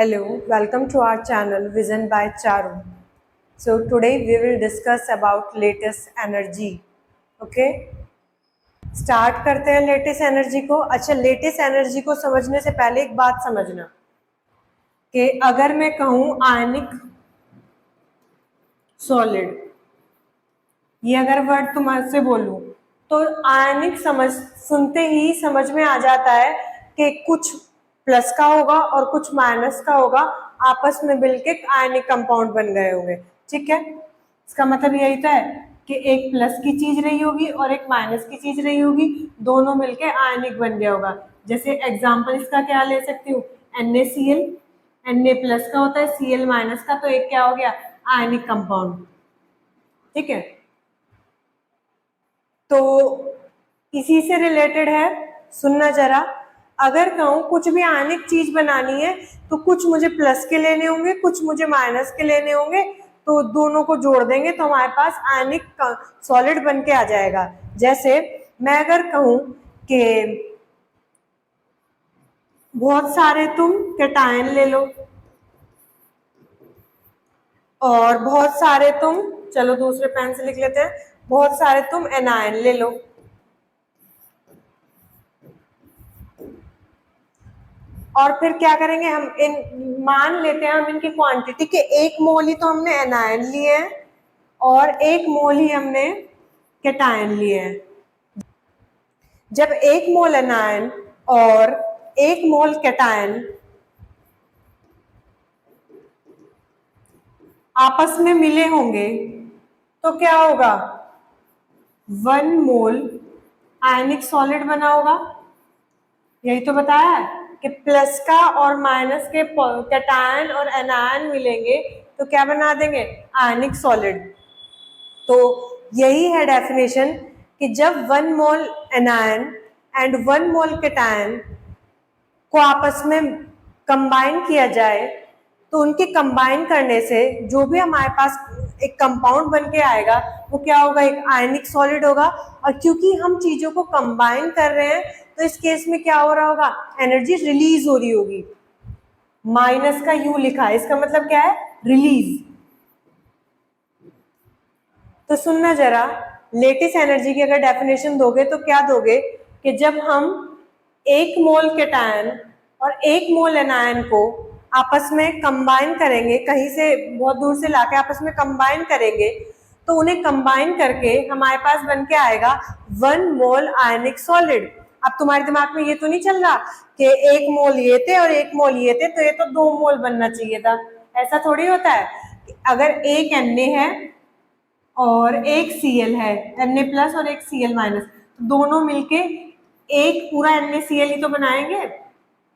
Hello, welcome to our channel Vision by Charu. So today we will discuss about latest energy. Okay? Start करते हैं latest energy को। अच्छा, latest energy को समझने से पहले एक बात समझना कि अगर मैं कहूं आयनिक सॉलिड, ये अगर वर्ड तुमसे बोलूं तो आयनिक सुनते ही समझ में आ जाता है कि कुछ प्लस का होगा और कुछ माइनस का होगा, आपस में मिलके आयनिक कंपाउंड बन गए होंगे। ठीक है, इसका मतलब यही तो है कि एक प्लस की चीज रही होगी और एक माइनस की चीज रही होगी, दोनों मिलके आयनिक बन गया होगा। जैसे एग्जाम्पल इसका क्या ले सकती हूँ, NaCl, Na प्लस का होता है, Cl माइनस का, तो एक क्या हो गया, आयनिक कंपाउंड। ठीक है, तो इसी से रिलेटेड है, सुनना जरा। अगर कहूँ कुछ भी आयनिक चीज बनानी है तो कुछ मुझे प्लस के लेने होंगे, कुछ मुझे माइनस के लेने होंगे, तो दोनों को जोड़ देंगे तो हमारे पास आयनिक सॉलिड बन के आ जाएगा। जैसे मैं अगर कहूँ कि बहुत सारे तुम कैटायन ले लो और बहुत सारे तुम, चलो दूसरे पेन से लिख लेते हैं, बहुत सारे तुम एनायन ले लो। और फिर क्या करेंगे, हम इन मान लेते हैं हम इनकी क्वांटिटी के 1 मोल ही तो हमने एनायन लिए हैं और 1 मोल ही हमने कैटायन लिए हैं। जब 1 मोल एनायन और 1 मोल कैटायन आपस में मिले होंगे तो क्या होगा, 1 मोल आयनिक सॉलिड बना होगा। यही तो बताया है कि प्लस का और माइनस के कैटायन और एनायन मिलेंगे तो क्या बना देंगे, आयनिक सॉलिड। तो यही है डेफिनेशन कि जब 1 मोल एनायन एंड 1 मोल कैटायन को आपस में कंबाइन किया जाए तो उनके कंबाइन करने से जो भी हमारे पास एक कंपाउंड बन के आएगा वो क्या होगा, एक आयनिक सॉलिड होगा। और क्योंकि हम चीजों को कंबाइन कर रहे हैं तो इस केस में क्या हो रहा होगा, एनर्जी रिलीज हो रही होगी। माइनस का यू लिखा है, इसका मतलब क्या है, रिलीज। तो सुनना जरा, लेटेस्ट एनर्जी की अगर डेफिनेशन दोगे तो क्या दोगे कि जब हम 1 मोल कैटायन और 1 मोल एनायन को आपस में कंबाइन करेंगे, कहीं से बहुत दूर से लाके आपस में कंबाइन करेंगे तो उन्हें कंबाइन करके हमारे पास बन के आएगा 1 मोल आयनिक सॉलिड। अब तुम्हारे दिमाग में ये तो नहीं चल रहा कि 1 मोल ये थे और 1 मोल ये थे तो ये तो 2 मोल बनना चाहिए था, ऐसा थोड़ी होता है। अगर एक Na है और एक Cl है, Na प्लस और एक Cl माइनस, तो दोनों मिलके एक पूरा NaCl ही तो बनाएंगे।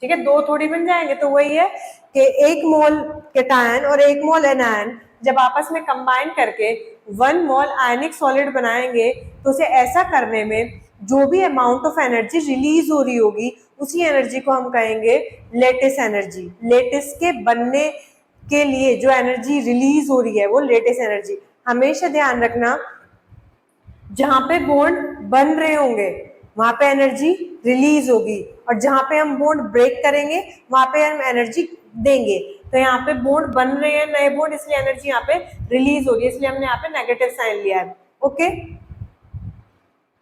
ठीक है, 2 थोड़ी बन जाएंगे। तो वही है कि 1 मोल कैटायन और 1 मोल एनायन जब आपस में कंबाइन करके 1 मोल आयनिक सॉलिड बनाएंगे तो उसे ऐसा करने में जो भी अमाउंट ऑफ एनर्जी रिलीज हो रही होगी उसी एनर्जी को हम कहेंगे लेटेस्ट एनर्जी। लेटेस्ट के बनने के लिए जो एनर्जी रिलीज हो रही है वो लेटेस्ट एनर्जी। हमेशा ध्यान रखना, जहां पे बॉन्ड बन रहे होंगे वहां पे एनर्जी रिलीज होगी और जहां पे हम बॉन्ड ब्रेक करेंगे वहां पे हम एनर्जी देंगे। तो यहाँ पे बॉन्ड बन रहे हैं नए बॉन्ड, इसलिए एनर्जी यहाँ पे रिलीज हो रही है, इसलिए हमने यहाँ पे नेगेटिव साइन लिया है। ओके,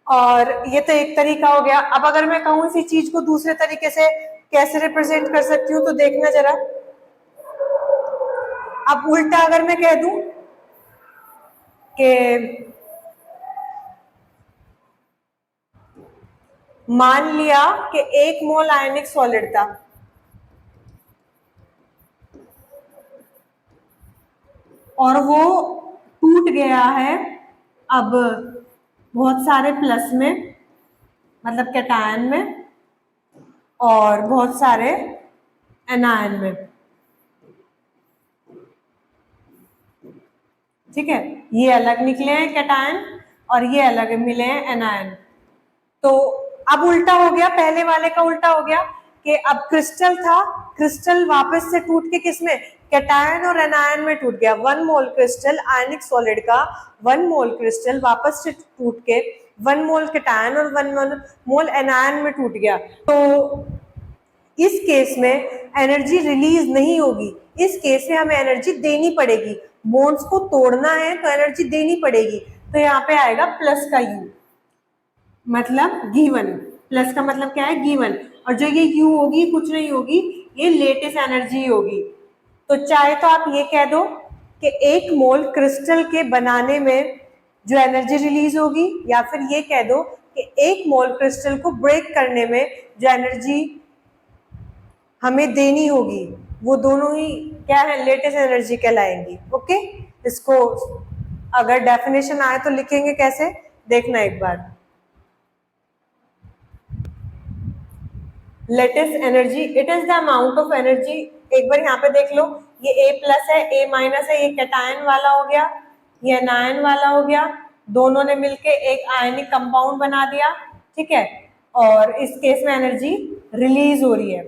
और ये तो एक तरीका हो गया। अब अगर मैं कहूँ इसी चीज को दूसरे तरीके से कैसे रिप्रेजेंट कर सकती हूँ तो देखना जरा। अब उल्टा अगर मैं कह दूं कि मान लिया कि 1 मोल आयनिक सॉलिड था और वो टूट गया है अब बहुत सारे प्लस में, मतलब कैटायन में, और बहुत सारे एनायन में। ठीक है, ये अलग निकले हैं कैटायन और ये अलग मिले हैं एनायन। तो अब उल्टा हो गया, पहले वाले का उल्टा हो गया कि अब क्रिस्टल था, क्रिस्टल वापस से टूट के किसमें, कैटायन और एनायन में टूट गया। 1 मोल क्रिस्टल आयनिक सॉलिड का, 1 मोल क्रिस्टल वापस से टूट के 1 मोल कैटायन और 1 मोल एनायन में टूट गया। तो इस केस में एनर्जी रिलीज नहीं होगी। इस केस में हमें एनर्जी देनी पड़ेगी, बॉन्ड्स को तोड़ना है तो एनर्जी देनी पड़ेगी। तो यहाँ पे आएगा प्लस का यू, मतलब गिवन। प्लस का मतलब क्या है, गिवन। और जो ये यू होगी कुछ नहीं होगी, ये लेटेस्ट एनर्जी होगी। तो चाहे तो आप ये कह दो कि 1 मोल क्रिस्टल के बनाने में जो एनर्जी रिलीज होगी, या फिर ये कह दो कि 1 मोल क्रिस्टल को ब्रेक करने में जो एनर्जी हमें देनी होगी, वो दोनों ही क्या है, लेटेस्ट एनर्जी कहलाएंगी। ओके, इसको अगर डेफिनेशन आए तो लिखेंगे कैसे, देखना एक बार। Lattice energy, it is the amount of energy, एक बार यहाँ पे देख लो, ये A प्लस है, A माइनस है, ये कैटायन वाला हो गया, ये एनायन वाला हो गया, दोनों ने मिलके एक आयनिक कंपाउंड बना दिया, ठीक है। और इस केस में एनर्जी रिलीज हो रही है।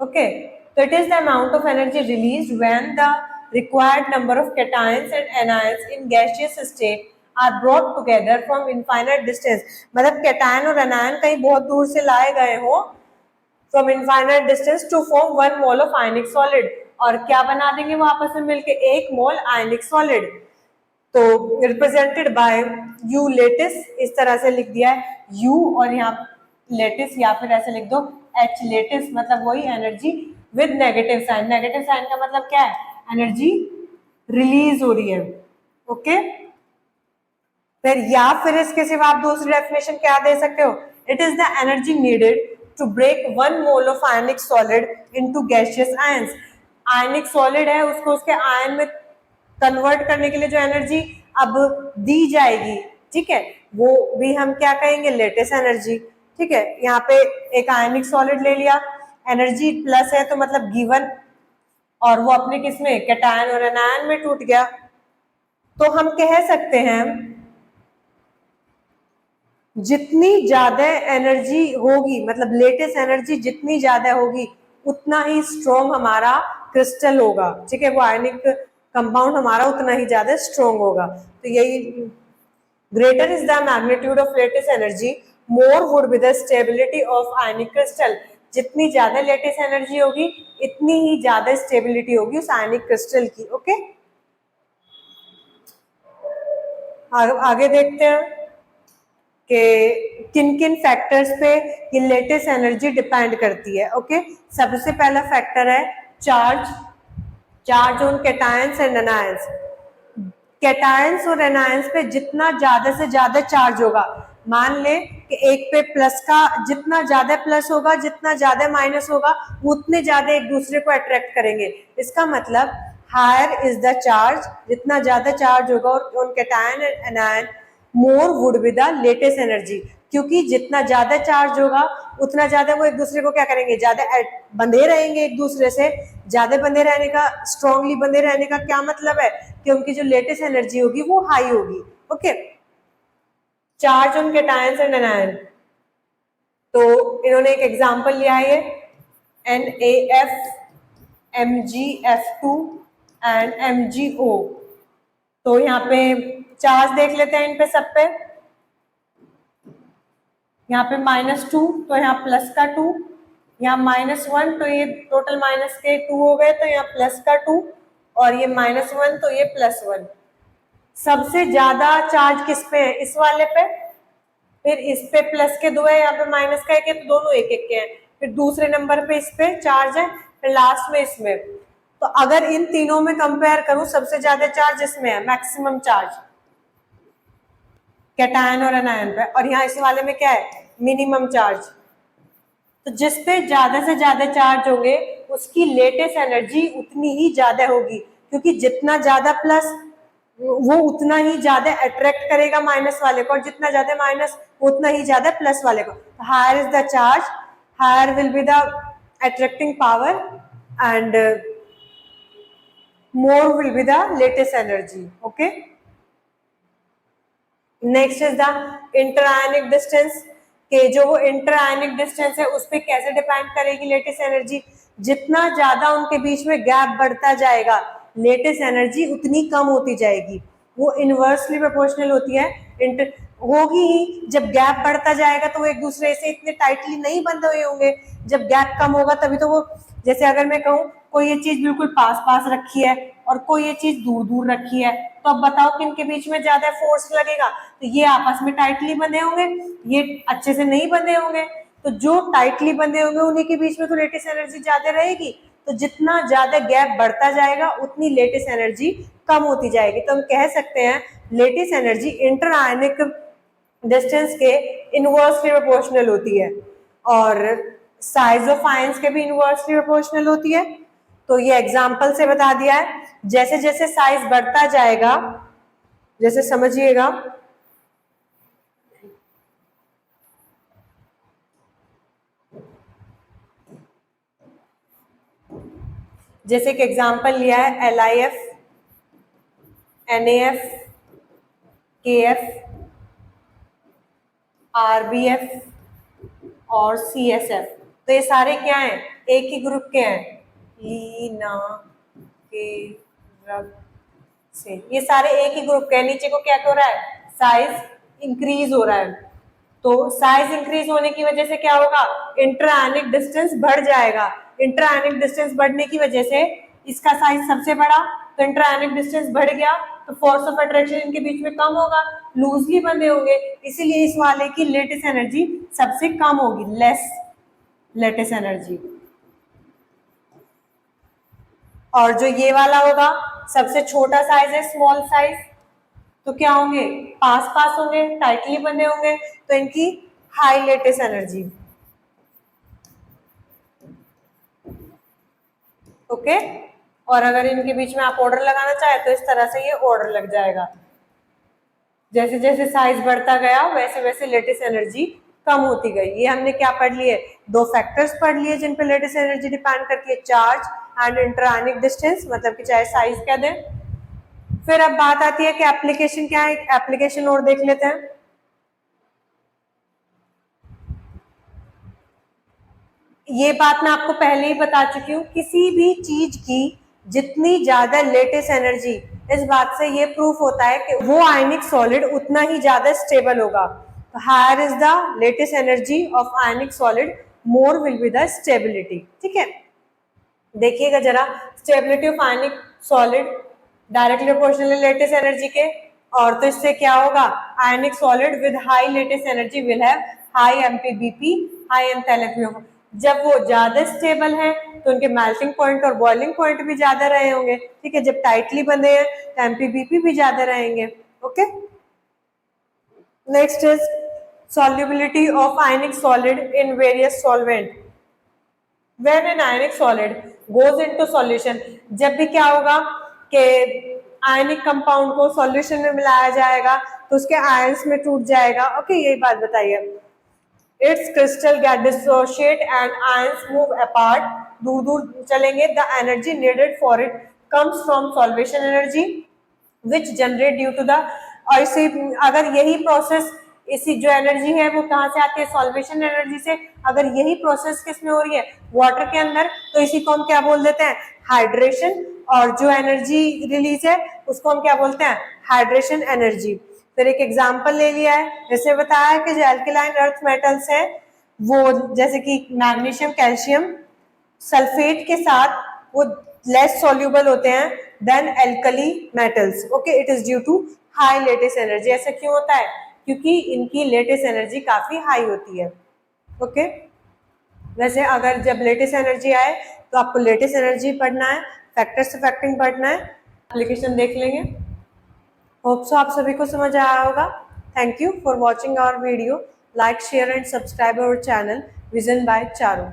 ओके, तो it is the amount of energy release when the required number of cations and anions in gaseous state are brought together from infinite distance। मतलब कैटायन और एनायन कहीं बहुत दूर से लाए गए हो from infinite distance to form 1 mole of ionic solid, और क्या बना देंगे वो आपस में मिलके 1 मोल आयनिक सॉलिड। तो रिप्रेजेंटेड बाय यू लेटिस, इस तरह से लिख दिया है यू, और यहाँ लेटिस, या फिर ऐसे लिख दो एच लेटिस, मतलब वही energy with negative sign. Negative sign का मतलब क्या है, एनर्जी रिलीज हो रही है। ओके, फिर या फिर इसके सिवा आप दूसरी डेफिनेशन क्या दे सकते हो, it is the energy needed to break 1 mole of ionic solid into gaseous ions. Ionic solid है, उसको उसके आयन में कन्वर्ट करने के लिए जो एनर्जी अब दी जाएगी, ठीक है, वो भी हम क्या कहेंगे, लेटेस्ट एनर्जी। ठीक है, यहाँ पे एक आयनिक सॉलिड ले लिया, एनर्जी प्लस है तो मतलब गिवन, और वो अपने किसमें, कैटायन और एनायन में टूट गया। तो हम कह सकते हैं जितनी ज्यादा एनर्जी होगी, मतलब लेटेस्ट एनर्जी जितनी ज्यादा होगी, उतना ही स्ट्रॉन्ग हमारा क्रिस्टल होगा। ठीक है, वो आयनिक कंपाउंड हमारा उतना ही ज्यादा स्ट्रॉन्ग होगा। तो यही, greater is the magnitude of latest energy, more would be the stability of ionic crystal. जितनी ज्यादा लेटेस्ट एनर्जी होगी, इतनी ही ज्यादा स्टेबिलिटी होगी उस आयनिक क्रिस्टल की। ओके, आगे देखते हैं कि किन किन फैक्टर्स पे ये लेटेस्ट एनर्जी डिपेंड करती है। ओके, सबसे पहला फैक्टर है charge, charge on cations and anions. Cations और एनायंस पे जितना ज्यादा से ज्यादा चार्ज होगा, मान ले कि एक पे प्लस का जितना ज्यादा प्लस होगा, जितना ज्यादा माइनस होगा, उतने ज्यादा एक दूसरे को अट्रैक्ट करेंगे। इसका मतलब हायर इज द चार्ज, जितना ज्यादा चार्ज होगा on cation and anion, more would be the lattice energy. क्योंकि जितना ज्यादा चार्ज होगा, उतना ज्यादा वो एक दूसरे को क्या करेंगे, ज्यादा बंधे रहेंगे एक दूसरे से। ज्यादा बंधे रहने का, स्ट्रांगली बंधे रहने का क्या मतलब है कि उनकी जो लेटेस्ट एनर्जी होगी वो हाई होगी। Okay, charge on cations and anion, तो इन्होंने एक एग्जांपल लिया है, NaF, Mgf2 एंड MgO। तो यहाँ पे चार्ज देख लेते हैं इन पे सब पे। यहाँ पे -2, तो यहाँ प्लस का 2, यहाँ -1, तो ये टोटल माइनस के 2 हो गए, तो यहाँ प्लस का 2, और ये -1, तो ये +1। सबसे ज्यादा चार्ज किस पे है, इस वाले पे, फिर इस पे प्लस के 2 है, यहाँ पे माइनस का 1 है, तो दोनों 1-1 के हैं। फिर दूसरे नंबर पे इस पे चार्ज है, फिर लास्ट में इसमें। तो अगर इन तीनों में कंपेयर करूं, सबसे ज्यादा चार्ज इसमें है, मैक्सिमम चार्ज कैटायन और एनायन पे, और यहाँ इस वाले में क्या है, मिनिमम चार्ज। तो जिस पे ज्यादा से ज्यादा चार्ज होंगे, उसकी लेटेस्ट एनर्जी उतनी ही ज्यादा होगी, क्योंकि जितना ज्यादा प्लस वो उतना ही ज्यादा अट्रैक्ट करेगा माइनस वाले को, और जितना ज्यादा माइनस उतना ही ज्यादा प्लस वाले को। Higher is the charge, higher will be the attracting power, and more will be the lattice energy. Okay, next is the interionic distance, के जो वो इंटरआयनिक डिस्टेंस है उस पर कैसे डिपेंड करेगी लेटेस्ट एनर्जी। जितना ज्यादा उनके बीच में गैप बढ़ता जाएगा, लेटेस्ट एनर्जी उतनी कम होती जाएगी। वो इनवर्सली प्रोपोर्शनल होती है होगी ही। जब गैप बढ़ता जाएगा तो वो एक दूसरे से इतने टाइटली नहीं बंधे हुए होंगे, जब गैप कम होगा तभी तो वो, जैसे अगर मैं कहूँ कोई ये चीज बिल्कुल पास पास रखी है और कोई ये चीज दूर दूर रखी है, तो अब बताओ किन के बीच में ज्यादा फोर्स लगेगा? तो ये आपस में टाइटली बंधे होंगे, ये अच्छे से नहीं बंधे होंगे। तो जो टाइटली बंधे होंगे उन्हीं के बीच में तो लेटिस एनर्जी ज्यादा रहेगी। तो जितना ज्यादा गैप बढ़ता जाएगा उतनी लेटिस एनर्जी कम होती जाएगी। तो हम कह सकते हैं लेटिस एनर्जी इंटर आयनिक डिस्टेंस के इनवर्सली प्रोपोर्शनल होती है और साइज ऑफ आयंस के भी इनवर्सली प्रोपोर्शनल होती है। तो ये एग्जांपल से बता दिया है। जैसे जैसे साइज बढ़ता जाएगा, जैसे समझिएगा, जैसे एक एग्जांपल लिया है LIF, NAF, KF, RBF और CSF। तो ये सारे क्या हैं? एक ही ग्रुप के हैं, लीना के रब से। ये सारे एक ही ग्रुप के हैं। नीचे को क्या हो रहा है? साइज इंक्रीज हो रहा है। तो साइज इंक्रीज होने की वजह से क्या होगा? इंटरआयनिक डिस्टेंस बढ़ जाएगा। इंटरआयनिक डिस्टेंस बढ़ने की वजह से इसका साइज सबसे बड़ा, तो इंटरआयनिक डिस्टेंस बढ़ गया तो फोर्स ऑफ अट्रैक्शन इनके बीच में कम होगा, लूजली बंधे होंगे, इसीलिए इस वाले की लेटिस एनर्जी सबसे कम होगी, लेस लेटिस एनर्जी। और जो ये वाला होगा सबसे छोटा साइज है, स्मॉल साइज, तो क्या होंगे? पास पास होंगे, टाइटली बंधे होंगे, तो इनकी हाई लेटिस एनर्जी। ओके। और अगर इनके बीच में आप ऑर्डर लगाना चाहे तो इस तरह से ये ऑर्डर लग जाएगा। जैसे जैसे साइज बढ़ता गया वैसे वैसे लेटिस एनर्जी कम होती गई। ये हमने क्या पढ़ लिए? दो फैक्टर्स पढ़ लिए जिन पे लेटिस एनर्जी डिपेंड करती है, चार्ज एंड इंटरआयनिक डिस्टेंस, मतलब कि चाहे साइज क्या दें। फिर अब बात आती है कि एप्लीकेशन क्या है। एप्लीकेशन और देख लेते हैं। ये बात मैं आपको पहले ही बता चुकी हूँ, किसी भी चीज की जितनी ज्यादा लेटिस एनर्जी, इस बात से ये प्रूफ होता है कि वो आयनिक सॉलिड उतना ही ज्यादा स्टेबल होगा। Higher is the lattice energy of ionic solid, more will be the stability. ठीक है, देखिएगा जरा, stability of ionic solid directly proportional lattice energy के। और तो इससे क्या होगा? Ionic solid with high lattice energy will have high MPBP, high enthalpy. जब वो ज्यादा स्टेबल है तो उनके मेल्टिंग पॉइंट और बॉइलिंग पॉइंट भी ज्यादा रहे होंगे। ठीक है, जब टाइटली बंधे हैं तो MPBP भी ज्यादा रहेंगे। Okay, next is solubility of ionic solid in various solvent. When an ionic solid goes into solution, जब भी क्या होगा कि आयनिक कंपाउंड को सॉल्यूशन में मिलाया जाएगा तो उसके आयंस में टूट जाएगा। ओके, यही बात बताइए। Its crystal get dissociate and ions move apart, दूर दूर चलेंगे। The energy needed for it comes from solvation energy which generate due to the, और इसी अगर यही प्रोसेस, इसी जो एनर्जी है वो कहाँ से आती है? सॉल्वेशन एनर्जी से। अगर यही प्रोसेस किस में हो रही है? वाटर के अंदर, तो इसी को हम क्या बोल देते हैं? हाइड्रेशन। और जो एनर्जी रिलीज है उसको हम क्या बोलते हैं? Hydration energy. फिर एक एग्जांपल ले लिया है, जैसे बताया कि जो एल्केलाइन अर्थ मेटल्स है वो, जैसे कि मैग्नीशियम, कैल्शियम सल्फेट के साथ वो लेस सॉल्युबल होते हैं then alkali metals. Okay, it is due to high lattice energy. ऐसा क्यों होता है? क्योंकि इनकी लेटिस एनर्जी काफी हाई होती है। ओके, वैसे अगर जब लेटिस एनर्जी आए तो आपको लेटिस एनर्जी पढ़ना है, फैक्टर्स अफेक्टिंग पढ़ना है, एप्लीकेशन देख लेंगे। होप सो आप सभी को समझ आया होगा। Thank you for watching our video. Like, share and subscribe our channel vision by Charu.